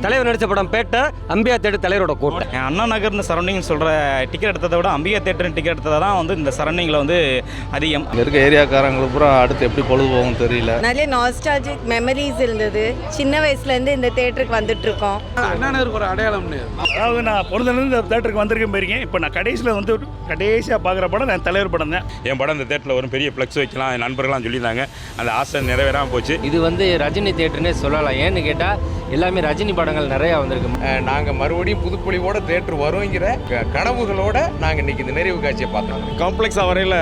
தலைவர் நடித்த படம் பேட்டை, அம்பியா தேட்டர் தலைவரோட கோட்டை. அண்ணா நகர்னு சரௌண்டிங் சொல்கிற டிக்கெட் எடுத்ததை விட அம்பியா தேட்டர்னு டிக்கெட் எடுத்ததை தான் வந்து இந்த சரௌண்டிங்கில் வந்து அதிகம். இங்கே இருக்க ஏரியாக்காரங்களுக்கு பூரா அடுத்து எப்படி பொழுது போகும் தெரியல. நிறைய நாஸ்டாலஜிக் மெமரிஸ் இருந்தது. சின்ன வயசுலேருந்து இந்த தேட்டருக்கு வந்துட்டு இருக்கோம். அண்ணா நகருக்கு ஒரு அடையாளம். அதாவது நான் பொழுதுலேருந்து இந்த தேட்டருக்கு வந்திருக்கேன் போயிருக்கேன். இப்போ நான் கடைசியில் வந்து கடைசியாக பார்க்குற படம் நான் தலைவர் படம் தான். என் படம் இந்த தேட்டரில் வரும், பெரிய ஃப்ளெக்ஸ் வைக்கலாம் என் நண்பர்கள்லாம் சொல்லியிருந்தாங்க. அந்த ஆசை நிறைவேறாமல் போச்சு. இது வந்து ரஜினி தேட்டர்னே சொல்லலாம். ஏன்னு கேட்டால் எல்லாமே ரஜினி படங்கள் நிறையா வந்திருக்கு. நாங்கள் மறுபடியும் புதுப்பொலிவோட தேட்டர் வருங்கிற கனவுகளோட நாங்கள் இன்னைக்கு இந்த நிறைவு காட்சியை பார்த்தோம். காம்ப்ளெக்ஸாக வரையில்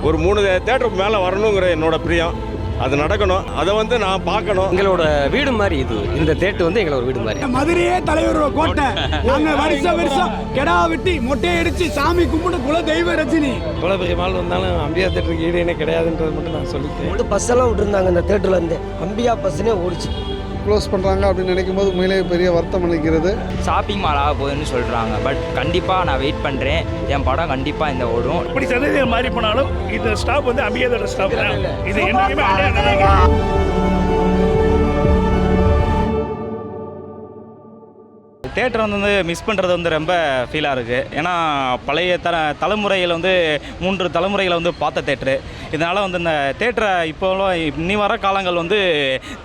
ஒரு 3 தேட்டருக்கு மேலே வரணுங்கிற என்னோட பிரியம். அது நடக்கணும், அதை வந்து நான் பார்க்கணும். எங்களோட வீடு மாதிரி இது. இந்த தேட்டர் வந்து எங்களோட வீடு மாதிரி. மதுரையே தலைவரோட கோட்டை. நாங்கள் வருஷம் கெடா வெட்டி மொட்டையை அடிச்சு சாமி கும்பிட்டு குல தெய்வ ரஜினி. எவ்வளோ பெரிய மால் வந்தாலும் அம்பியா தேட்டருக்கு ஈடு கிடையாதுன்றது மட்டும் நான் சொல்லிட்டேன். பஸ் எல்லாம் விட்டுருந்தாங்க இந்த தேட்டர்ல இருந்து. அம்பியா பஸ்னே ஓடிச்சு. க்ளோஸ் பண்ணுறாங்க அப்படின்னு நினைக்கும் போது உண்மையிலே பெரிய வருத்தம் நினைக்கிறது. ஷாப்பிங் மால் ஆக போகுதுன்னு சொல்கிறாங்க. பட் கண்டிப்பாக நான் வெயிட் பண்ணுறேன். என் படம் கண்டிப்பாக இந்த ஓடும். இப்படி சந்தேகம் மாறி போனாலும் இந்த ஸ்டாப் வந்து அம்பியா தேட்டர் ஸ்டாப் தான். இது என்னைக்குமே தேட்டரை வந்து மிஸ் பண்ணுறது வந்து ரொம்ப ஃபீலாக இருக்குது. ஏன்னா பழைய தலைமுறையில் வந்து 3 தலைமுறைகளை வந்து பார்த்த தேட்டரு. இதனால் வந்து இந்த தேட்டரை இப்போலாம் இனி வர காலங்கள் வந்து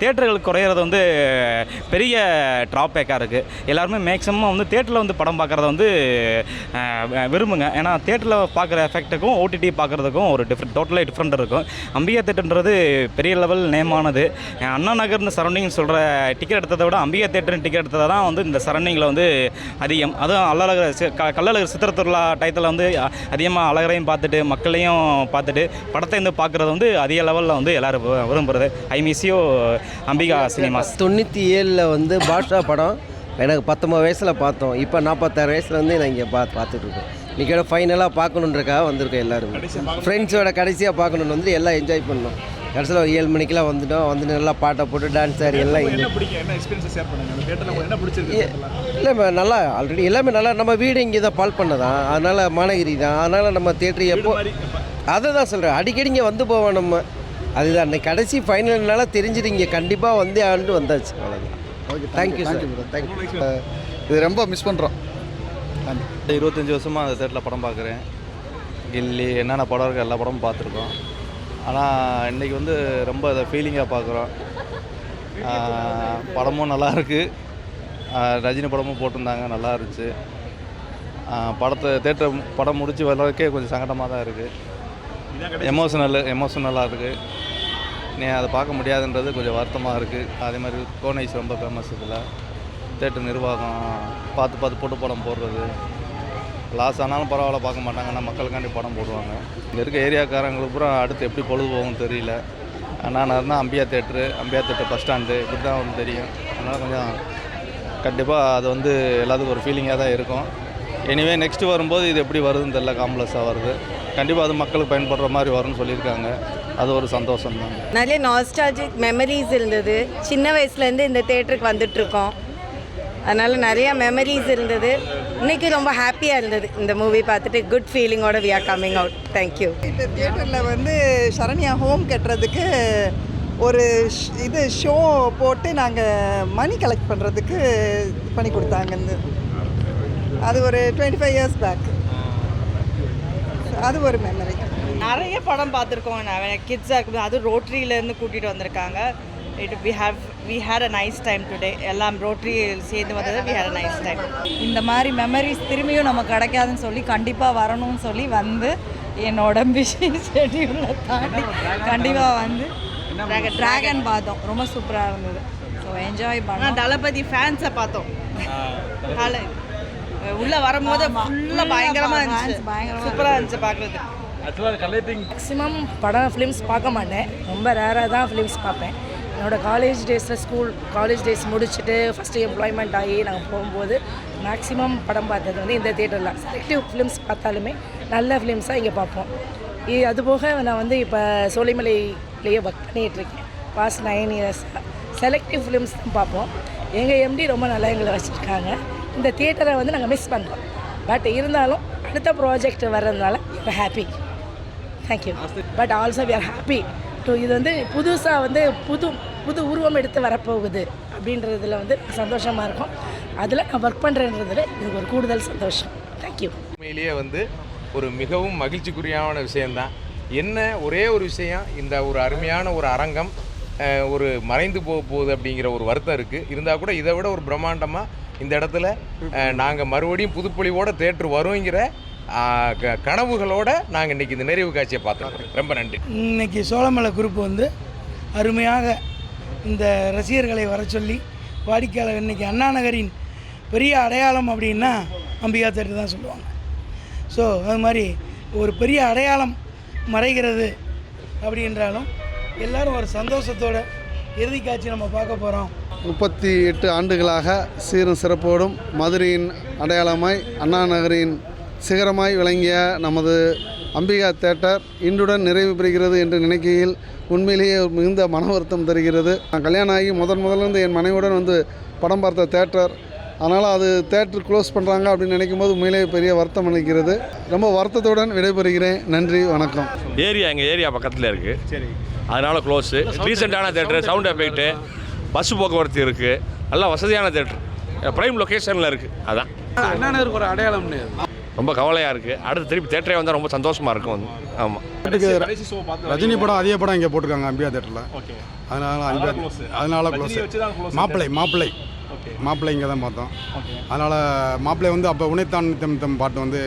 தேட்டர்கள் குறையிறது வந்து பெரிய ட்ராபேக்காக இருக்குது. எல்லாருமே மேக்ஸிமம் வந்து தேட்டரில் வந்து படம் பார்க்குறத வந்து விரும்புங்க. ஏன்னா தேட்டரில் பார்க்குற எஃபெக்ட்டுக்கும் ஓடிடி பார்க்குறதுக்கும் ஒரு டோட்டலாக டிஃப்ரெண்ட் இருக்கும். அம்பியா தேட்டர்ன்றது பெரிய லெவல் நேமானது. அண்ணா நகர்னு சரௌண்டிங் சொல்கிற டிக்கெட் எடுத்ததை விட அம்பியா தேட்டர்னு டிக்கெட் எடுத்ததை தான் வந்து இந்த சரௌண்டிங் வந்து அதிகம். அதுவும் கள்ளழகர் சித்திரத்துருளா டயத்தில் வந்து அதிகமாக அழகரையும் பார்த்துட்டு மக்களையும் பார்த்துட்டு படத்தை வந்து பார்க்குறது வந்து அதிக லெவலில் வந்து எல்லோரும் விரும்புகிறது. I miss you Ambika cinemas. 97 வந்து பாட்ஷா படம் எனக்கு 19 வயசில் பார்த்தோம். இப்போ 46 வயசில் வந்து நான் இங்கே பார்த்துட்ருக்கோம். இன்றைக்கி ஃபைனலாக பார்க்கணுன்றக்காக வந்திருக்கோம். எல்லோரும் ஃப்ரெண்ட்ஸோட கடைசியாக பார்க்கணுன்னு வந்து எல்லாம் என்ஜாய் பண்ணோம். கடைசியில் ஒரு 7 மணிக்கெலாம் வந்துட்டோம். வந்து நல்லா பாட்டை போட்டு டான்ஸ் ஆடி எல்லாம் இல்லை நல்லா ஆல்ரெடி எல்லாமே நல்லா. நம்ம வீடு இங்கே தான் பால் பண்ணதான், அதனால் மாநகிரி தான். அதனால் நம்ம தேட்டரு எப்போ அதை தான் சொல்கிறேன். அடிக்கடி இங்கே வந்து போவோம் நம்ம. அதுதான் அன்றைக்கி கடைசி ஃபைனல்னால தெரிஞ்சுட்டு இங்கே கண்டிப்பாக வந்து ஆண்டு வந்தாச்சு. அவ்வளோதான். Okay, thank you sir. தேங்க்யூ. இது ரொம்ப மிஸ் பண்ணுறோம். 25 வருஷமாக அந்த தேட்டரில் படம் பார்க்குறேன். கில்லி என்னென்ன படம் இருக்குது எல்லா படமும் பார்த்துருக்கோம். ஆனால் இன்றைக்கி வந்து ரொம்ப அதை ஃபீலிங்காக பார்க்குறோம். படமும் நல்லாயிருக்கு. ரஜினி படமும் போட்டிருந்தாங்க, நல்லா இருந்துச்சு. படம் முடித்து வர்றதுக்கே கொஞ்சம் சங்கடமாக தான் இருக்குது. எமோஷனலாக இருக்குது. நீ அதை பார்க்க முடியாதுன்றது கொஞ்சம் வருத்தமாக இருக்குது. அதே மாதிரி கோனைஸ் ரொம்ப ஃபேமஸ். இதில் தேட்டர் நிர்வாகம் பார்த்து போட்டு படம் போடுறது. லாஸ் ஆனாலும் பரவாயில்ல, பார்க்க மாட்டாங்க. ஆனால் மக்களுக்காண்டி படம் போடுவாங்க. இங்கே இருக்க ஏரியாக்காரங்களுக்கு பூரா அடுத்து எப்படி பொழுது போகும் தெரியல. நான் இருந்தால் அம்பியா தேட்டர் பஸ் ஸ்டாண்டு இப்படி தான் வந்து தெரியும். அதனால் கொஞ்சம் கண்டிப்பாக அது வந்து எல்லாத்துக்கும் ஒரு ஃபீலிங்காக தான் இருக்கும். எனிவே நெக்ஸ்ட்டு வரும்போது இது எப்படி வருதுன்னு தெரியல. காம்ப்ளெக்ஸாக வருது. கண்டிப்பாக அது மக்களுக்கு பயன்படுற மாதிரி வரும்னு சொல்லியிருக்காங்க. அது ஒரு சந்தோஷம் தான். நிறைய நாஸ்டாலஜிக் மெமரிஸ் இருந்தது. சின்ன வயசுலேருந்து இந்த தேட்டருக்கு வந்துட்டுருக்கோம். அதனால் நிறையா மெமரிஸ் இருந்தது. இன்றைக்கி ரொம்ப ஹாப்பியாக இருந்தது இந்த மூவி பார்த்துட்டு. குட் ஃபீலிங்கோட we are coming out. Thank you. இந்த தியேட்டரில் வந்து சரண்யா ஹோம் கட்டுறதுக்கு ஒரு இது ஷோ போட்டு நாங்கள் மணி கலெக்ட் பண்ணுறதுக்கு பண்ணி கொடுத்தாங்க. அது ஒரு 25 இயர்ஸ் பேக். அது ஒரு மெமரி. நிறைய படம் பார்த்துருக்கோம். நான் கிட்ஸாக இருக்கும்போது அது ரோட்டரியிலேருந்து கூட்டிகிட்டு வந்திருக்காங்க. we had a nice time today. எல்லாம் ரோட்டரி சேர்ந்து வந்தது. we had a nice time. இந்த மாதிரி மெமரிஸ் திரும்பியும் நமக்கு கிடைக்காதுன்னு சொல்லி கண்டிப்பாக வரணும்னு சொல்லி வந்து என்னோட பிஸி ஷெட்யூலில் தாண்டி கண்டிப்பாக வந்து ட்ராகன் பார்த்தோம். ரொம்ப சூப்பராக இருந்தது. ஸோ என்ஜாய் பண்ணோம். தளபதி ஃபேன்ஸை பார்த்தோம். உள்ளே வரும்போது ஃபுல்லாக பயங்கரமாக இருந்துச்சு. சூப்பராக இருந்துச்சு பார்க்குறது. மேக்ஸிமம் படம் ஃபிலிம்ஸ் பார்க்க மாட்டேன். ரொம்ப ரேராக தான் ஃபிலிம்ஸ் பார்ப்பேன். என்னோடய காலேஜ் டேஸ் முடிச்சுட்டு ஃபஸ்ட்டு எம்ப்ளாய்மெண்ட் ஆகி நாங்கள் போகும்போது மேக்ஸிமம் படம் பார்த்தது வந்து இந்த தேட்டரில். செலக்டிவ் ஃபிலிம்ஸ் பார்த்தாலுமே நல்ல ஃபிலிம்ஸாக இங்கே பார்ப்போம். அதுபோக நான் வந்து இப்போ சோலைமலையிலேயே ஒர்க் பண்ணிகிட்ருக்கேன். பாஸ்ட் 9 இயர்ஸ் செலக்டிவ் ஃபிலிம்ஸ் தான் பார்ப்போம். எங்கள் எம்டி ரொம்ப நல்லா எங்களை வச்சுருக்காங்க. இந்த தியேட்டரை வந்து நாங்கள் மிஸ் பண்ணுறோம். பட் இருந்தாலும் அடுத்த ப்ராஜெக்ட் வர்றதுனால இப்போ happy. Thank you. But also we are happy to இது வந்து புதுசாக வந்து புது உருவம் எடுத்து வரப்போகுது அப்படின்றதுல வந்து சந்தோஷமாக இருக்கும். அதில் நான் ஒர்க் பண்ணுறேன்றதுல எனக்கு ஒரு கூடுதல் சந்தோஷம். தேங்க்யூ. உண்மையிலேயே வந்து ஒரு மிகவும் மகிழ்ச்சிக்குரியான விஷயந்தான். என்ன ஒரே ஒரு விஷயம், இந்த ஒரு அருமையான ஒரு அரங்கம் ஒரு மறைந்து போகுது அப்படிங்கிற ஒரு வருத்தம் இருக்குது. இருந்தால் கூட இதை விட ஒரு பிரம்மாண்டமாக இந்த இடத்துல நாங்கள் மறுபடியும் புதுப்பொலிவோட தேட்டர் வருங்கிற கனவுகளோடு நாங்கள் இன்றைக்கி இந்த நிறைவு காட்சியை பார்த்துருக்கோம். ரொம்ப நன்றி. இன்றைக்கி சோழமலை குரூப் வந்து அருமையாக இந்த ரசிகர்களை வர சொல்லி வாடிக்கையாளர் இன்றைக்கி அண்ணா நகரின் பெரிய அடையாளம் அப்படின்னா அம்பிகா தேட்டர் தான் சொல்லுவாங்க. ஸோ அது மாதிரி ஒரு பெரிய அடையாளம் மறைகிறது அப்படின்றாலும் எல்லோரும் ஒரு சந்தோஷத்தோட இறுதி காட்சி நம்ம பார்க்க போகிறோம். 38 ஆண்டுகளாக சீரும் சிறப்போடும் மதுரையின் அடையாளமாய் அண்ணா நகரின் சிகரமாய் விளங்கிய நமது அம்பிகா தேட்டர் இன்றுடன் நிறைவு பெறுகிறது என்று நினைக்கையில் உண்மையிலேயே மிகுந்த மன வருத்தம் தருகிறது. நான் கல்யாணம் ஆகி முதல்ல என் மனைவியுடன் வந்து படம் பார்த்த தேட்டர், அதனால் அது தேட்டர் க்ளோஸ் பண்ணுறாங்க அப்படின்னு நினைக்கும் போது உண்மையிலேயே பெரிய வருத்தம் அளிக்கிறது. ரொம்ப வருத்தத்துடன் விடைபெறுகிறேன். நன்றி, வணக்கம். எங்கள் ஏரியா பக்கத்தில் இருக்குது. சரி, அதனால் க்ளோஸு. ரீசெண்டான தேட்டரு, சவுண்ட் எஃபெக்ட்டு, பஸ் போக்குவரத்து இருக்குது, நல்லா வசதியான தேட்டர், ப்ரைம் லொக்கேஷனில் இருக்குது. அதான் அண்ணா நகருக்கு ஒரு அடையாளம்னு ரொம்ப கவலையாக இருக்குது. அடுத்து திருப்பி தேட்டரே வந்தால் ரொம்ப சந்தோஷமாக இருக்கும் வந்து. ஆமாம், ரஜினி படம் அதே படம் இங்கே போட்டிருக்காங்க அம்பிகா தேட்டரில். அதனால் க்ளோஸ். மாப்பிள்ளை இங்கே தான் பார்த்தோம். அதனால் மாப்பிள்ளை வந்து அப்போ உனைத்தான் தம் பாட்டு வந்து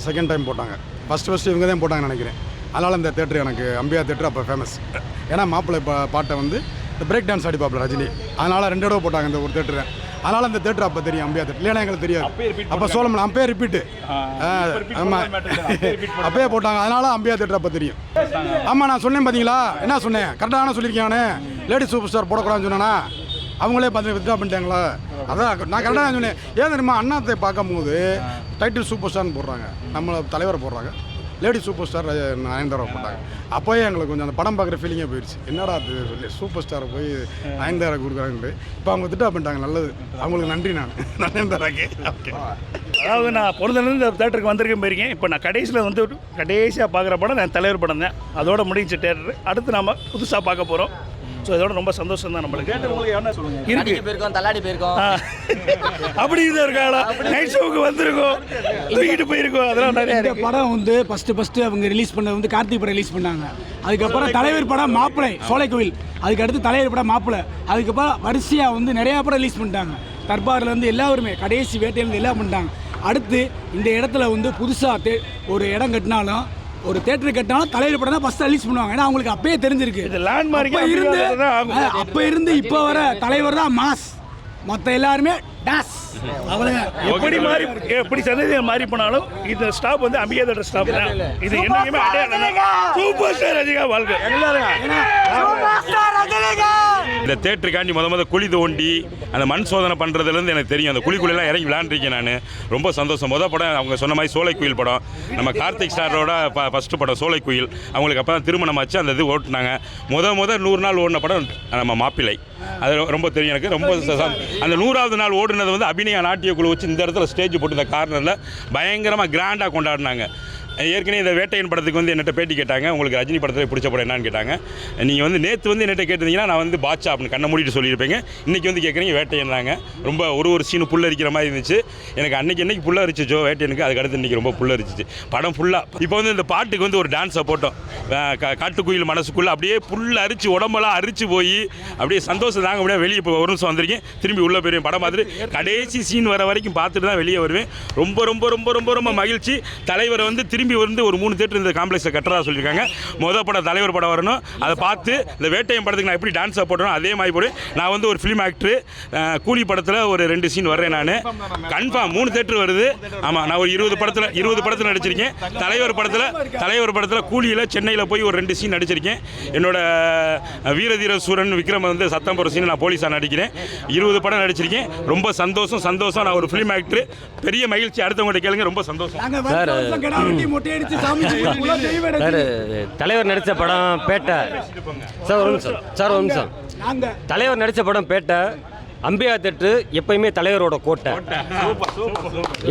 செகண்ட் டைம் போட்டாங்க. ஃபஸ்ட்டு இவங்க தான் போட்டாங்கன்னு நினைக்கிறேன். அதனால் இந்த தேட்டர் எனக்கு அம்பிகா தேட்டர் அப்போ ஃபேமஸ். ஏன்னா மாப்பிள்ளை பாட்டை வந்து இந்த பிரேக் டான்ஸ் அடிப்பாப்பில் ரஜினி, அதனால் 2 தடவை போட்டாங்க இந்த ஒரு தேட்டரை. அதனால் அந்த தேட்டர் அப்போ தெரியும் அம்பிகா தேட்டர். இல்லைன்னா எங்களுக்கு தெரியாது. அப்போ சோழமலை அப்பயே ரிப்பீட்டு. ஆமாம், அப்பயே போட்டாங்க. அதனால் அம்பிகா தேட்டர் அப்போ தெரியும். ஆமாம், நான் சொன்னேன் பார்த்தீங்களா, என்ன சொன்னேன், கரெக்டான சொல்லியிருக்கேன். லேடி சூப்பர் ஸ்டார் போடக்கூடாதுன்னு சொன்னேன்னா அவங்களே பார்த்து வித்ரா பண்ணிட்டாங்களா? அதான் நான் கரெக்டாக தான் சொன்னேன். ஏன் தெரியுமா, அண்ணாத்தை பார்க்கும்போது டைட்டில் சூப்பர் ஸ்டார்னு போடுறாங்க, நம்மளை தலைவரை போடுறாங்க, லேடி சூப்பர் ஸ்டார் நயன்தாரா போட்டாங்க. அப்போயே எங்களுக்கு கொஞ்சம் அந்த படம் பார்க்குற ஃபீலிங்கே போயிடுச்சு. என்னடா அது சொல்லி சூப்பர் ஸ்டாரை போய் நயன்தாரா கொடுக்குறாங்கன்ட்டு. இப்போ அவங்க திட்டா பண்ணிட்டாங்க, நல்லது, அவங்களுக்கு நன்றி. நான் நயன்தாராக்கு ஓகே. அதாவது நான் பொழுதுலேருந்து இந்த தேட்டருக்கு வந்திருக்கேன் போயிருக்கேன். இப்போ நான் கடைசியாக பார்க்குற படம் நான் தலைவர் படம் தான். அதோட முடிஞ்ச தேட்டர். அடுத்து நாம் புதுசாக பார்க்க போகிறோம். ஸோ இதோட ரொம்ப சந்தோஷம் தான் நம்மளுக்கு. போயிருக்கோம், தள்ளாடி போயிருக்கோம், அப்படி இது இருக்காடா, நைட் ஷோவுக்கு வந்திருக்கோம், தூக்கிட்டு போயிருக்கோம். அதெல்லாம் நிறைய படம் வந்து ஃபஸ்ட்டு அவங்க ரிலீஸ் பண்ணது வந்து கார்த்திக் படம் ரிலீஸ் பண்ணாங்க. அதுக்கப்புறம் தலைவர் படம் மாப்பிள்ளை சோலைக்கோவில், அதுக்கு அடுத்து தலைவர் படம் மாப்பிள்ளை, அதுக்கப்புறம் வரிசையாக வந்து நிறையா படம் ரிலீஸ் பண்ணிட்டாங்க. தர்பார்லேருந்து எல்லாருமே கடைசி வேட்டையிலேருந்து எல்லாம் பண்ணிட்டாங்க. அடுத்து இந்த இடத்துல வந்து புதுசாக ஒரு இடம் கட்டினாலும், ஒரு தேட்டர் கட்டினாலும் தலைவர் படம் தான் ஃபஸ்ட்டு ரிலீஸ் பண்ணுவாங்க. ஏன்னா அவங்களுக்கு அப்பயே தெரிஞ்சிருக்கு. இது லேண்ட்மார்க் அப்போ இருந்து இப்போ வர தலைவர் தான் மாஸ், மற்ற எல்லாருமே டாஸ். எப்படி சந்ததியை மாறி போனாலும் இந்த ஸ்டாப் வந்து அம்பிகா தேட்டர் ஸ்டாப் தான். இது என்னைக்குமே சூப்பர் ஸ்டார் ரஜினிகா வாழ்க்கை. இந்த தேட்டருக்காண்டி முத குழி தோண்டி அந்த மண் சோதனை பண்ணுறதுலேருந்து எனக்கு தெரியும். அந்த குழிக்குள்ளெல்லாம் இறங்கி விளையாண்டுருக்கேன் நான். ரொம்ப சந்தோஷம். படம் அவங்க சொன்ன மாதிரி சோலைக்குயில் படம், நம்ம கார்த்திக் ஸ்டாரோட ஃபஸ்ட்டு படம் சோலைக்குயில். அவங்களுக்கு அப்போ தான் திருமணம் ஆச்சு, அந்த இது ஓட்டுனாங்க. முத 100 நாள் ஓடின படம் நம்ம மாப்பிள்ளை. அது ரொம்ப தெரியும் எனக்கு. ரொம்ப அந்த 100வது நாள் ஓடுனது வந்து அபிநயா நாட்டிய குழு வச்சு இந்த இடத்துல ஸ்டேஜ் போட்டு இந்த கார்னரில் பயங்கரமாக கிராண்டாக கொண்டாடினாங்க. ஏற்கனவே இந்த வேட்டையன் படத்துக்கு வந்து என்னட்ட பேட்டி கேட்டாங்க, உங்களுக்கு ரஜினி படத்தில் பிடிச்ச படம் என்னன்னு கேட்டாங்க. நீங்கள் வந்து நேற்று வந்து என்னட்ட கேட்டிருந்தீங்கன்னா நான் வந்து பாட்சா அப்படின்னு கண்ணை மூடிட்டு சொல்லியிருப்பேங்க. இன்றைக்கி வந்து கேட்குறீங்க வேட்டையன்றாங்க. ரொம்ப ஒரு சீனு புல்லரிக்கிற மாதிரி இருந்துச்சு எனக்கு. அன்றைக்கி புல்லரிச்சிச்சோ வேட்டையனுக்கு, அதுக்கு அடுத்து இன்றைக்கி ரொம்ப புல்லரிச்சிச்சு படம் ஃபுல்லாக. இப்போ வந்து இந்த பாட்டுக்கு வந்து ஒரு டான்ஸை போட்டோம். காட்டுக்குயில் மனசுக்குள்ளே அப்படியே புல் அரிச்சு உடம்பெல்லாம் அரிச்சு போய் அப்படியே சந்தோஷம் தாங்க அப்படியே வெளியே இப்போ ஒரு நிமிஷம் வந்திருக்கேன். திரும்பி உள்ளே போயிருவேன். படம் பார்த்துட்டு கடைசி சீன் வர வரைக்கும் பார்த்துட்டு தான் வெளியே வருவேன். ரொம்ப ரொம்ப ரொம்ப ரொம்ப ரொம்ப மகிழ்ச்சி. தலைவரை வந்து திரும்பி வந்து ஒரு 3 தேட்டர் இந்த காம்ப்ளெக்ஸை கட்டுறதா சொல்லியிருக்காங்க. படம் தலைவர் படம் வரணும். அதை பார்த்து இந்த வேட்டையன் படத்துக்கு நான் எப்படி டான்ஸாக போட்டணும் அதே மாதிரி போடுவேன். நான் வந்து ஒரு ஃபிலிம் ஆக்டரு. கூலி படத்தில் ஒரு 2 சீன் வர்றேன் நான். கன்ஃபார்ம் 3 தேட்டர் வருது. ஆமாம், நான் ஒரு 20 படத்தில் நடிச்சிருக்கேன். தலைவர் படத்தில் கூலியில் சென்னையில் போய் ஒரு 2 சீன் நடிச்சிருக்கேன். என்னோட வீரதீர சூரன் விக்ரம் வந்து சத்தம் போகிற சீன் நான் போலீஸாக நடிக்கிறேன். 20 படம் நடிச்சிருக்கேன். ரொம்ப சந்தோஷம். நான் ஒரு ஃபிலிம் ஆக்டரு. பெரிய மகிழ்ச்சி. அடுத்தவங்கள்ட்ட கேளுங்க. ரொம்ப சந்தோஷம். தலைவர் நடித்த படம் பேட்டை. சார் ஒரு நிமிஷம். தலைவர் நடித்த படம் பேட்டை. அம்பியா தேட்ரு எப்பயுமே தலைவரோட கோட்டை.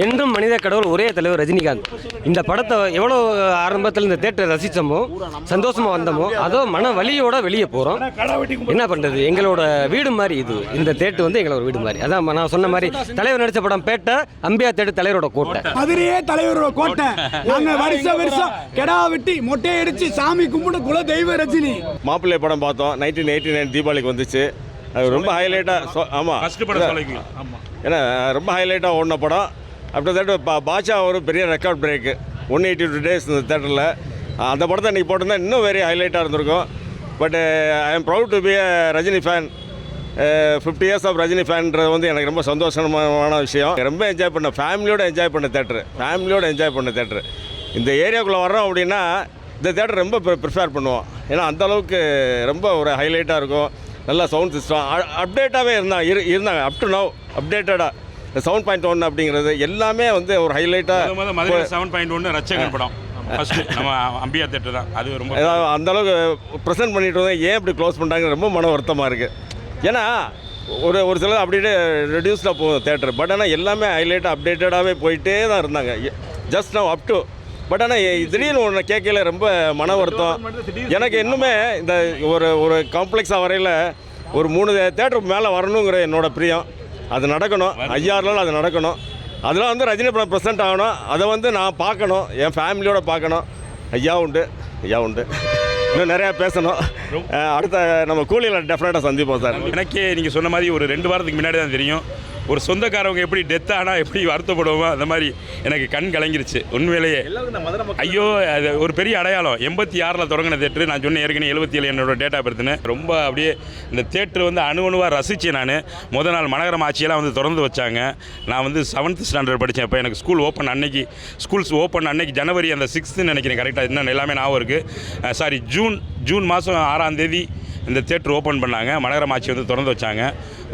என்றும் மனித கடவுள் ஒரே தலைவர் ரஜினிகாந்த். இந்த படத்தை எவ்வளோ ஆரம்பத்தில் இந்த தேட்டரை ரசித்தோமோ, சந்தோஷமாக வந்தோமோ, அதோ மன வலியோட வெளியே போகிறோம். என்ன பண்ணுறது, எங்களோட வீடு மாதிரி இது. இந்த தேட்டர் வந்து எங்களோட வீடு மாதிரி. அதான் நான் சொன்ன மாதிரி தலைவர் நடித்த படம் பேட்டை, அம்பியா தேட்டர் தலைவரோட கோட்டை. மதுரையே தலைவரோட கோட்டை. நாங்கள் வருஷம் கெடா வெட்டி மொட்டை அடிச்சு சாமி கும்பிட்டு குல தெய்வ ரஜினி. மாப்பிள்ளை படம் பார்த்தோம், 1989 தீபாவளிக்கு வந்துச்சு. அது ரொம்ப ஹைலைட்டாக, ஆமாம் ஃபஸ்ட்டு படம் ஏன்னா ரொம்ப ஹைலைட்டாக ஓடின படம். அப்படி தேட்டர் பாட்ஷா ஒரு பெரிய ரெக்கார்ட் பிரேக்கு, 182 days இந்த தேட்டரில். அந்த படத்தை இன்றைக்கி போட்டிருந்தா இன்னும் வெரி ஹைலைட்டாக இருந்திருக்கும். But I am proud to be a Rajini fan. 50 years of Rajini ஃபேன்ன்றது வந்து எனக்கு ரொம்ப சந்தோஷமான விஷயம். ரொம்ப என்ஜாய் பண்ண, ஃபேமிலியோடு என்ஜாய் பண்ண தேட்டரு. இந்த ஏரியாவுக்குள்ளே வர்றோம் அப்படின்னா இந்த தேட்டர் ரொம்ப ப்ரிஃபேர் பண்ணுவோம். ஏன்னா அந்தளவுக்கு ரொம்ப ஒரு ஹைலைட்டாக இருக்கும். நல்லா சவுண்ட் சிஸ்டம் அப்டேட்டாகவே இருந்தாங்க அப் டு நவ் அப்டேட்டடாக. 7.1 அப்படிங்கிறது எல்லாமே வந்து ஒரு ஹைலைட்டாக. 7.1 ரச்சகன் படம் ஃபஸ்ட்டு நம்ம அம்பியா தேட்டர் தான். அது ரொம்ப அந்தளவுக்கு ப்ரெசென்ட் பண்ணிட்டு வந்தேன். ஏன் இப்படி க்ளோஸ் பண்ணிட்டாங்க ரொம்ப மன வருத்தமாக இருக்குது. ஏன்னா ஒரு சிலர் அப்படியே ரெடியூஸ்டாக போகும் தேட்டர். பட் ஆனால் எல்லாமே ஹைலைட்டாக அப்டேட்டடாகவே போயிட்டே தான் இருந்தாங்க. Just now up to. But ஆனால் திடீர்னு ஒன்று கேட்கல ரொம்ப மன வருத்தம் எனக்கு. இன்னுமே இந்த ஒரு காம்ப்ளெக்ஸாக வரையில் ஒரு 3 தேட்டருக்கு மேலே வரணுங்கிற என்னோடய பிரியம். அது நடக்கணும். 5-6 நாள் அது நடக்கணும். அதெல்லாம் வந்து ரஜினி படம் ப்ரெசென்ட் ஆகணும். அதை வந்து நான் பார்க்கணும், என் ஃபேமிலியோடு பார்க்கணும். ஐயா உண்டு இன்னும் நிறையா பேசணும். அடுத்த நம்ம கூலியில் டெஃபினட்டாக சந்திப்போம் சார். எனக்கே நீங்கள் சொன்ன மாதிரி ஒரு 2 வாரத்துக்கு முன்னாடி தான் தெரியும். ஒரு சொந்தக்காரவங்க எப்படி டெத் ஆனால் எப்படி வருத்தப்படுவோமோ அந்த மாதிரி எனக்கு கண் கலங்கிருச்சு உண்மையிலேயே. ஐயோ, அது ஒரு பெரிய அடையாளம். 86 தொடங்கின தேட்டரு. நான் சொன்னேன் ஏற்கனவே 77 என்னோட டேட்டா பர்த்துன்னு. ரொம்ப அப்படியே இந்த தேட்டரு வந்து அணுவணுவாக ரசித்தேன் நான். முதல் நாள் மனகரம் ஆட்சியெல்லாம் வந்து திறந்து வச்சாங்க. நான் வந்து 7th ஸ்டாண்டர்ட் படித்தேன். இப்போ எனக்கு ஸ்கூல்ஸ் ஓப்பன் அன்னைக்கு ஜனவரி அந்த 6th நினைக்கிறேன் கரெக்டாக. இன்னும் எல்லாமே ஞாபகம் இருக்குது. சாரி, ஜூன் மாதம் 6ஆம் தேதி இந்த தேட்டர் ஓப்பன் பண்ணாங்க. மனகரம் ஆட்சி வந்து திறந்து வச்சாங்க.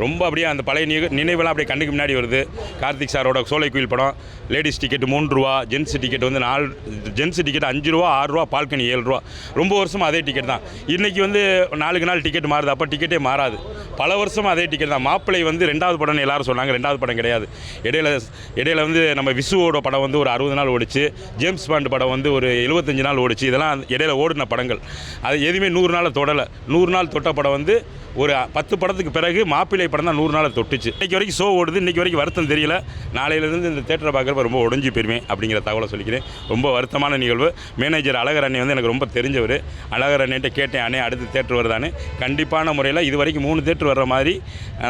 ரொம்ப அப்படியே அந்த பழைய நினைவெல்லாம் அப்படியே கண்ணுக்கு முன்னாடி வருது. கார்த்திக் சாரோட சோலை குயில் படம். லேடிஸ் டிக்கெட் 3 ரூபா, ஜென்ஸ் டிக்கெட் வந்து 4, ஜென்ஸ் டிக்கெட் 5 ரூபா, 6 ரூபா, பால்கனி 7 ரூபா. ரொம்ப வருஷமாக அதே டிக்கெட் தான். இன்றைக்கி வந்து 4 நாள் டிக்கெட் மாறுது. அப்போ டிக்கெட்டே மாறாது. பல வருஷமாக அதே டிக்கெட் தான். மாப்பிள்ளை வந்து 2வது படம்னு எல்லாரும் சொன்னாங்க. 2வது படம் கிடையாது. இடையில வந்து நம்ம விசுவோட படம் வந்து ஒரு 60 நாள் ஓடிச்சு. ஜேம்ஸ் பாண்ட் படம் வந்து ஒரு 75 நாள் ஓடிச்சு. இதெல்லாம் இடையில ஓடின படங்கள். அது எதுவுமே 100 நாளை தொடலை. 100 நாள் தொட்ட படம் வந்து ஒரு 10 படத்துக்கு பிறகு மாப்பிள்ளை படம் தான் 100 நாளை தொட்டுச்சு. இன்றைக்கி வரைக்கும் ஷோ ஓடுது. இன்றைக்கி வரைக்கும் வருத்தம் தெரியல. நாளையிலேருந்து இந்த தேட்டரை பார்க்குறப்ப ரொம்ப உடஞ்சி போயிருவேன் அப்படிங்கிற தகவலை சொல்லிக்கிறேன். ரொம்ப வருத்தமான நிகழ்வு. மேனேஜர் அழகர் அண்ணே வந்து எனக்கு ரொம்ப தெரிஞ்சவர். அழகர் அண்ணேட்ட கேட்டேன், அண்ணே அடுத்து தேட்டர் வருதான்னு. கண்டிப்பான முறையில் இது வரைக்கும் 3 தேட்டர் வர்ற மாதிரி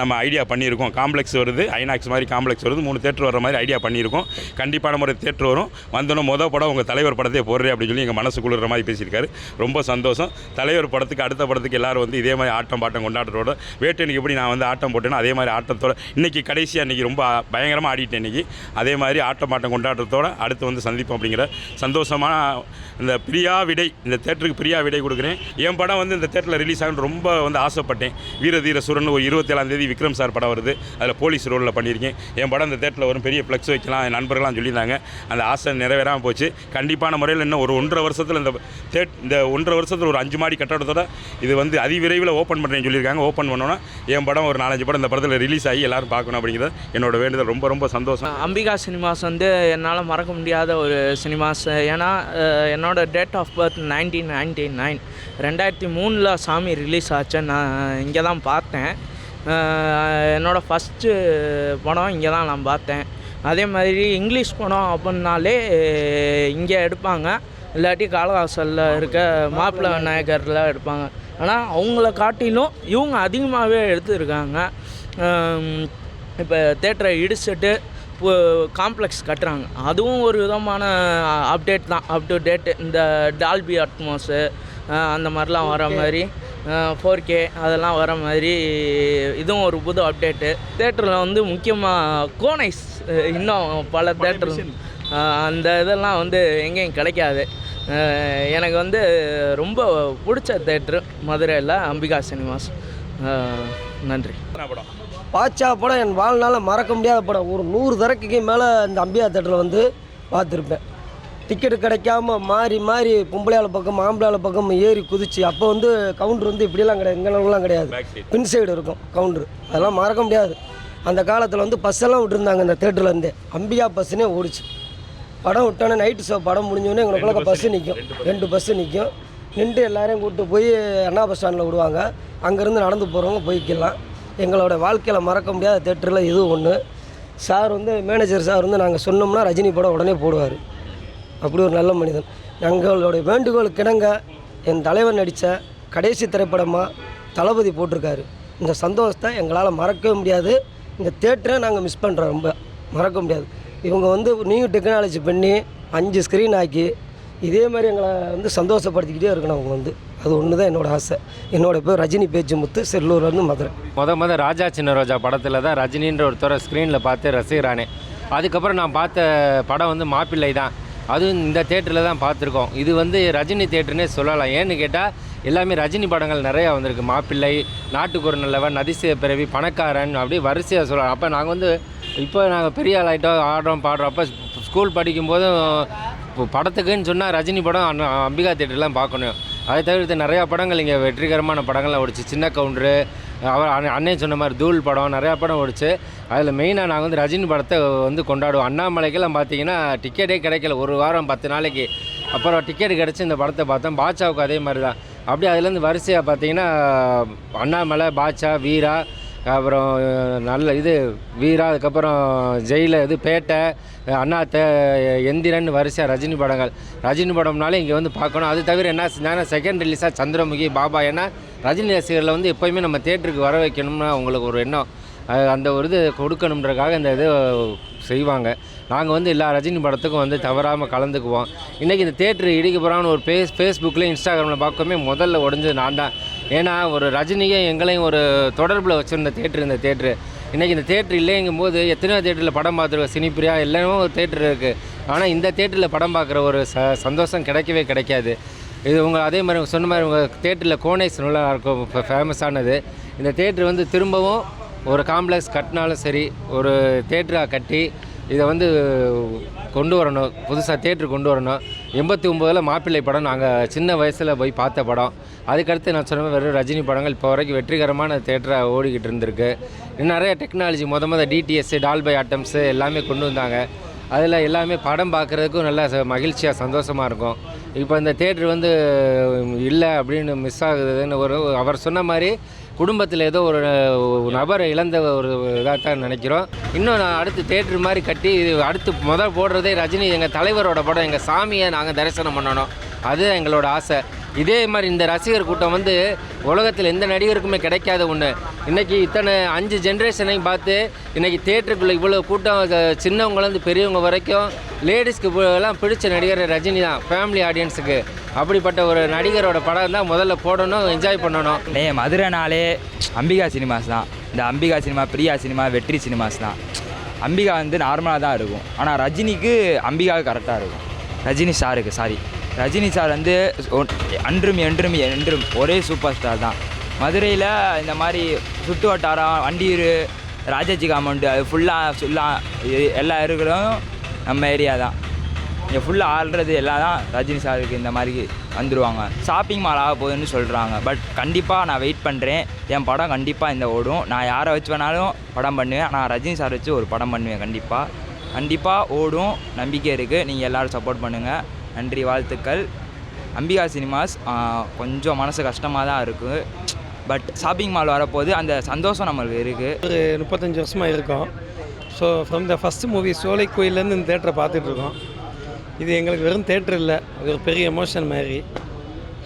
நம்ம ஐடியா பண்ணியிருக்கோம். காம்ப்ளெக்ஸ் வருது, ஐநாக்ஸ் மாதிரி காம்ப்ளெக்ஸ் வருது. 3 தேட்டர் வர்ற மாதிரி ஐடியா பண்ணியிருக்கோம். கண்டிப்பான முறை தேட்டர் வரும். வந்தோன்னே படம் உங்கள் தலைவர் படத்தை போடுறேன் அப்படின்னு சொல்லி எங்கள் மனசு குளிர்ற மாதிரி பேசியிருக்காரு. ரொம்ப சந்தோஷம். தலைவர் படத்துக்கு அடுத்த படத்துக்கு எல்லோரும் வந்து இதே மாதிரி ஆட்டம் பாட்டம் கொண்டாடுறதோட வேட்டைக்கு எப்படி நான் வந்து ஆட்டம் போட்டேனோ அதே மாதிரி ஆட்டத்தோட இன்றைக்கி கடைசியாக இன்றைக்கி ரொம்ப பயங்கரமாக ஆடிட்டேன். இன்றைக்கி அதே மாதிரி ஆட்டம் பாட்டம் கொண்டாடுறதோட அடுத்து வந்து சந்திப்போம் அப்படிங்கிற சந்தோஷமான இந்த பிரியா விடை, இந்த தேட்டருக்கு பிரியா விடை கொடுக்குறேன். என் படம் வந்து இந்த தேட்டரில் ரிலீஸ் ஆகணும்னு ரொம்ப வந்து ஆசைப்பட்டேன். வீரதீர சூரன் ஒரு 27ஆம் தேதி விக்ரம் சார் படம் வருது. அதில் போலீஸ் ரோலில் பண்ணியிருக்கேன். என் படம் இந்த தேட்டரில் வரும், பெரிய ஃப்ளெக்ஸ் வைக்கலாம் என் நண்பர்கள்லாம் சொல்லியிருந்தாங்க. அந்த ஆசை நிறைவேறாமல் போச்சு. கண்டிப்பான முறையில் இன்னும் ஒரு 1.5 வருஷத்தில் இந்த 1.5 வருஷத்தில் ஒரு 5 மாடி கட்டடத்தோட இது வந்து அதிவிரைவில் ஓப்பன் பண்ணுறேன்னு சொல்லியிருக்காங்க. ஓப்பன் பண்ணோன்னா என் படம் ஒரு 4-5 படம் இந்த படத்தில் ரிலீஸ் ஆகி எல்லோரும் பார்க்கணும் அப்படிங்கிறது என்னோட வேண்டுதல். ரொம்ப ரொம்ப சந்தோஷம். அம்பிகா சினிமாஸ் வந்து என்னால் மறக்க முடியாத ஒரு சினிமாஸ். ஏன்னா என்னோட டேட் ஆஃப் பர்த் 1999. 2003 சாமி ரிலீஸ் ஆச்சு. நான் இங்கே தான் பார்த்தேன். என்னோடய ஃபஸ்ட்டு படம் இங்கே தான் நான் பார்த்தேன். அதே மாதிரி இங்கிலீஷ் படம் அப்படின்னாலே இங்கே எடுப்பாங்க, இல்லாட்டி காலவாசலில் இருக்க மாப்பிள்ளை விநாயகரில் எடுப்பாங்க. ஆனால் அவங்கள காட்டிலும் இவங்க அதிகமாகவே எடுத்துருக்காங்க. இப்போ தேட்டரை இடிச்சிட்டு காம்ப்ளெக்ஸ் கட்டுறாங்க. அதுவும் ஒரு விதமான அப்டேட் தான், அப் டு டேட்டு. இந்த டால்பி அட்மாஸு அந்த மாதிரிலாம் வர மாதிரி 4K அதெல்லாம் வர மாதிரி இதுவும் ஒரு புது அப்டேட்டு. தேட்டரில் வந்து முக்கியமாக கோனைஸ் இன்னும் பல தேட்டர் அந்த இதெல்லாம் வந்து எங்கேயும் கிடைக்காது. எனக்கு வந்து ரொம்ப பிடிச்ச தேட்ரு மதுரையில் அம்பிகா சினிமாஸ். நன்றி. பாட்ஷா படம் என் வாழ்நாளில் மறக்க முடியாத படம். ஒரு 100 தடவைக்கு மேலே இந்த அம்பிகா தேட்டரில் வந்து பார்த்துருப்பேன். டிக்கெட்டு கிடைக்காம மாறி மாறி பொம்பளையாள பக்கம் ஆம்பளையாள பக்கம் ஏறி குதிச்சு அப்போ வந்து கவுண்டர் வந்து இப்படியெல்லாம் கிடையாது, இங்கெல்லாம் கிடையாது, பின் சைடு இருக்கும் கவுண்டர். அதெல்லாம் மறக்க முடியாது. அந்த காலத்தில் வந்து பஸ்ஸெல்லாம் விட்டுருந்தாங்க இந்த தேட்டர்லேருந்தே. அம்பிகா பஸ்ஸுனே ஓடிச்சு. படம் விட்டோன்னே நைட்டு ஷோ படம் முடிஞ்சோடனே எங்களுக்குள்ள பஸ்ஸு நிற்கும், 2 பஸ்ஸு நிற்கும். நின்று எல்லாரையும் கூப்பிட்டு போய் அண்ணா பஸ் ஸ்டாண்டில் விடுவாங்க. அங்கேருந்து நடந்து போகிறவங்க போய்க்கலாம். எங்களோட வாழ்க்கையில் மறக்க முடியாத தேட்டரில் இது ஒன்று. சார் வந்து மேனேஜர் சார் வந்து நாங்கள் சொன்னோம்னா ரஜினி படம் உடனே போடுவார். அப்படி ஒரு நல்ல மனிதன். எங்களுடைய வேண்டுகோளுக்கு இணங்க என் தலைவர் நடித்த கடைசி திரைப்படமாக தளபதி போட்டிருக்காரு. இந்த சந்தோஷத்தை எங்களால் மறக்கவே முடியாது. இந்த தேட்டரை நாங்கள் மிஸ் பண்ணுறோம், ரொம்ப மறக்க முடியாது. இவங்க வந்து நியூ டெக்னாலஜி பண்ணி 5 ஸ்க்ரீன் ஆக்கி இதே மாதிரி எங்களை வந்து சந்தோஷப்படுத்திக்கிட்டே இருக்கணும். அவங்க வந்து அது ஒன்று தான் என்னோடய ஆசை. என்னோடய பேர் ரஜினி பேச்சுமுத்து, செல்லூர்லேருந்து மதுரை. முத ராஜா சின்ன ரோஜா படத்தில் தான் ரஜினின்ற ஒருத்தரை ஸ்க்ரீனில் பார்த்து ரசிகரானே. அதுக்கப்புறம் நான் பார்த்த படம் வந்து மாப்பிள்ளை தான். அதுவும் இந்த தேட்டரில் தான் பார்த்துருக்கோம். இது வந்து ரஜினி தேட்டர்னே சொல்லலாம். ஏன்னு கேட்டால் எல்லாமே ரஜினி படங்கள் நிறையா வந்திருக்கு. மாப்பிள்ளை, நாட்டுக்கு ஒரு நல்லவன், அதிசய பிறவி, பணக்காரன், அப்படி வரிசையாக சொல்லலாம். அப்போ நாங்கள் வந்து இப்போ நாங்கள் பெரிய ஆளாயிட்டோம், ஆடுறோம் பாடுறோம். அப்போ ஸ்கூல் படிக்கும்போதும் படத்துக்குன்னு சொன்னால் ரஜினி படம் அம்பிகா தேட்டர்லாம் பார்க்கணும். அதை தவிர்த்து நிறையா படங்கள் இங்கே வெற்றிகரமான படங்கள்லாம் ஓடிச்சு. சின்ன கவுண்டரு, அவர் அண்ணே சொன்ன மாதிரி தூள் படம், நிறையா படம் ஓடிச்சு. அதில் மெயினாக நாங்கள் வந்து ரஜினி படத்தை வந்து கொண்டாடுவோம். அண்ணாமலைக்கெல்லாம் பார்த்தீங்கன்னா டிக்கெட்டே கிடைக்கல, 1 வாரம் 10 நாளைக்கு. அப்புறம் டிக்கெட் கிடச்சி இந்த படத்தை பார்த்தோம். பாட்சாவுக்கு அதே மாதிரி தான். அப்படியே அதுலேருந்து வரிசையாக பார்த்தீங்கன்னா அண்ணாமலை, பாட்சா, வீரா, அப்புறம் நல்ல இது வீரா, அதுக்கப்புறம் ஜெயில இது பேட்டை, அண்ணாத்த, எந்திரன், வரிசையாக ரஜினி படங்கள். ரஜினி படம்னாலே இங்கே வந்து பார்க்கணும். அது தவிர என்ன செஞ்சாங்கன்னா செகண்ட் ரிலீஸாக சந்திரமுகி, பாபா. ஏன்னா ரஜினி ரசிகர்களை வந்து எப்போயுமே நம்ம தேட்டருக்கு வர வைக்கணும்னு அவங்களுக்கு ஒரு எண்ணம், அந்த ஒரு இது கொடுக்கணுன்றக்காக இந்த இது செய்வாங்க. நாங்கள் வந்து எல்லா ரஜினி படத்துக்கும் வந்து தவறாமல் கலந்துக்குவோம். இன்றைக்கி இந்த தேட்டரு இடிக்க போகிறான்னு ஒரு ஃபேஸ்புக்கில் இன்ஸ்டாகிராமில் பார்க்கவே முதல்ல உடஞ்சது நான் தான். ஏன்னா ஒரு ரஜினியும் எங்களையும் ஒரு தொடர்பில் வச்சுருந்த தேட்டரு இந்த தேட்டரு. இன்றைக்கி இந்த தேட்டரு இல்லைங்கும் போது எத்தனையோ தேட்டரில் படம் பார்த்துருக்கோம். சினிப்பிரியா எல்லாமே ஒரு தேட்டரு இருக்குது. ஆனால் இந்த தேட்டரில் படம் பார்க்குற ஒரு சந்தோஷம் கிடைக்கவே கிடைக்காது. இது அதே மாதிரி சொன்ன மாதிரி உங்கள் தேட்டரில் கோனைஸ் நல்லா இருக்கும், இப்போ ஃபேமஸானது. இந்த தேட்டரு வந்து திரும்பவும் ஒரு காம்ப்ளெக்ஸ் கட்டினாலும் சரி, ஒரு தேட்டராக கட்டி இதை வந்து கொண்டு வரணும், புதுசாக தேட்டரு கொண்டு வரணும். 89 மாப்பிள்ளை படம் நாங்கள் சின்ன வயசில் போய் பார்த்த படம். அதுக்கடுத்து நான் சொன்ன வெறும் ரஜினி படங்கள் இப்போ வரைக்கும் வெற்றிகரமான தேட்டராக ஓடிக்கிட்டு இருந்திருக்கு. இன்னும் நிறைய டெக்னாலஜி முத டிடிஎஸ், டால்பை ஆட்டம்ஸு எல்லாமே கொண்டு வந்தாங்க. அதில் எல்லாமே படம் பார்க்குறதுக்கும் நல்லா மகிழ்ச்சியாக சந்தோஷமாக இருக்கும். இப்போ இந்த தேட்டரு வந்து இல்லை அப்படின்னு மிஸ் ஆகுதுன்னு அவர் சொன்ன மாதிரி குடும்பத்தில் ஏதோ ஒரு நபரை இழந்த ஒரு இதாக தான் நினைக்கிறோம். இன்னும் நான் அடுத்து தேட்டரு மாதிரி கட்டி அடுத்து போடுறதே ரஜினி எங்கள் தலைவரோட படம், எங்கள் சாமியை நாங்கள் தரிசனம் பண்ணணும். அதுதான் எங்களோட ஆசை. இதே மாதிரி இந்த ரசிகர் கூட்டம் வந்து உலகத்தில் எந்த நடிகருக்குமே கிடைக்காத ஒன்று. இன்றைக்கி இத்தனை 5 ஜென்ரேஷனையும் பார்த்து இன்றைக்கி தேட்டருக்குள்ளே இவ்வளோ கூட்டம், சின்னவங்கலேருந்து பெரியவங்க வரைக்கும் லேடிஸ்க்கு எல்லாம் பிடிச்ச நடிகர் ரஜினி தான், ஃபேமிலி ஆடியன்ஸுக்கு. அப்படிப்பட்ட ஒரு நடிகரோட படம் தான் முதல்ல போடணும், என்ஜாய் பண்ணணும். மதுரைனாலே அம்பிகா சினிமாஸ் தான். இந்த அம்பிகா சினிமா, பிரியா சினிமா, வெற்றி சினிமாஸ் தான். அம்பிகா வந்து நார்மலாக தான் இருக்கும். ஆனால் ரஜினிக்கு அம்பிகாவுக்கு கரெக்டாக இருக்கும். ரஜினி சார் வந்து அன்றும் என்றும் ஒரே சூப்பர் ஸ்டார் தான். மதுரையில் இந்த மாதிரி சுற்று வட்டாரம், வண்டியூர், ராஜாஜி காம்பவுண்டு, அது ஃபுல்லாக எல்லா இருக்கிறதும் நம்ம ஏரியா தான். இங்கே ஃபுல்லாக ஆடுறது எல்லாம் தான் ரஜினி சாருக்கு இந்த மாதிரி வந்துடுவாங்க. ஷாப்பிங் மால் ஆக போகுதுன்னு சொல்கிறாங்க. பட் கண்டிப்பாக நான் வெயிட் பண்ணுறேன். என் படம் கண்டிப்பாக இந்த ஓடும். நான் யாரை வச்சு வேணாலும் படம் பண்ணுவேன். நான் ரஜினி சார் வச்சு ஒரு படம் பண்ணுவேன். கண்டிப்பாக ஓடும், நம்பிக்கை இருக்குது. நீங்கள் எல்லோரும் சப்போர்ட் பண்ணுங்கள். நன்றி, வாழ்த்துக்கள். அம்பிகா சினிமாஸ் கொஞ்சம் மனசு கஷ்டமாக தான் இருக்குது. பட் ஷாப்பிங் மால் வரப்போது அந்த சந்தோஷம் நம்மளுக்கு இருக்குது. ஒரு 35 வருஷமாக இருக்கும். So from the first movie சோலை கோயிலேருந்து இந்த தேட்டரை பார்த்துட்ருக்கோம். இது எங்களுக்கு வெறும் தேட்டர் இல்லை, அது ஒரு பெரிய எமோஷன் மாதிரி.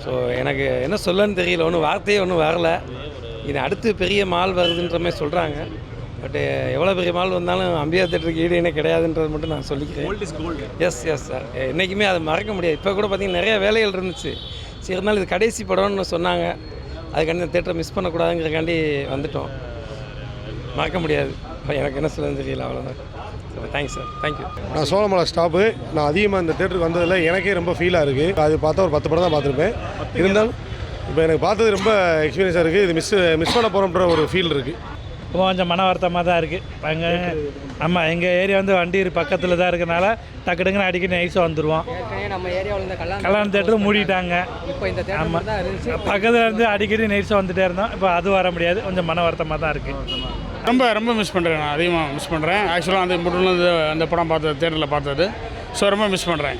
ஸோ எனக்கு என்ன சொல்லன்னு தெரியல, வார்த்தையே ஒன்றும் வரலை. இது அடுத்து பெரிய மால் வருதுன்ற மாதிரி சொல்கிறாங்க. பட்டு எவ்வளோ பெரிய மால் வந்தாலும் அம்பிகா தேட்டருக்கு ஈடுனே கிடையாதுன்றது மட்டும் நான் சொல்லிக்கிறேன். எஸ் சார், என்றைக்குமே அதை மறக்க முடியாது. இப்போ கூட பார்த்திங்கன்னா நிறைய வேலைகள் இருந்துச்சு. சரி, இருந்தாலும் இது கடைசி படம்னு சொன்னாங்க. அதுக்காண்டி இந்த தேட்டரை மிஸ் பண்ணக்கூடாதுங்கிறக்காண்டி வந்துட்டோம். மறக்க முடியாது. எனக்கு என்ன சொல்லுன்னு தெரியல, அவ்வளோதான். Thanks sir, thank you. நான் சோழமலை ஸ்டாப்பு. நான் அதிகமாக இந்த தேட்டருக்கு வந்ததில் எனக்கே ரொம்ப ஃபீலாக இருக்குது. அது பார்த்தா ஒரு 10 படம் தான் பார்த்துருப்பேன். இருந்தாலும் இப்போ எனக்கு பார்த்தது ரொம்ப எக்ஸ்பீரியன்ஸாக இருக்குது. இது மிஸ் பண்ண போகிறோம்ன்ற ஒரு ஃபீல் இருக்குது. கொஞ்சம் மன வருத்தமாக தான் இருக்குது அங்கே. ஆமாம், எங்கள் ஏரியா வந்து வண்டியூர் பக்கத்தில் தான் இருக்கனால டக்கு டக்குன்னு அடிக்கடி நைஸாக வந்துடுவோம். நம்ம ஏரியாவில் இந்த கல்யாண தேட்டரும் மூடிட்டாங்க. இப்போ இந்த ஆமாம், பக்கத்தில் இருந்து அடிக்கடி நைஸாக வந்துகிட்டே இருந்தோம். இப்போ அது வர முடியாது, கொஞ்சம் மன வருத்தமாக தான் இருக்குது. ரொம்ப மிஸ் பண்ணுறேன், நான் அதிகமாக மிஸ் பண்ணுறேன். ஆக்சுவலாக அந்த முற்றிலும் அந்த படம் பார்த்தது தேட்டரில் பார்த்தது. ஸோ ரொம்ப மிஸ் பண்ணுறேன்.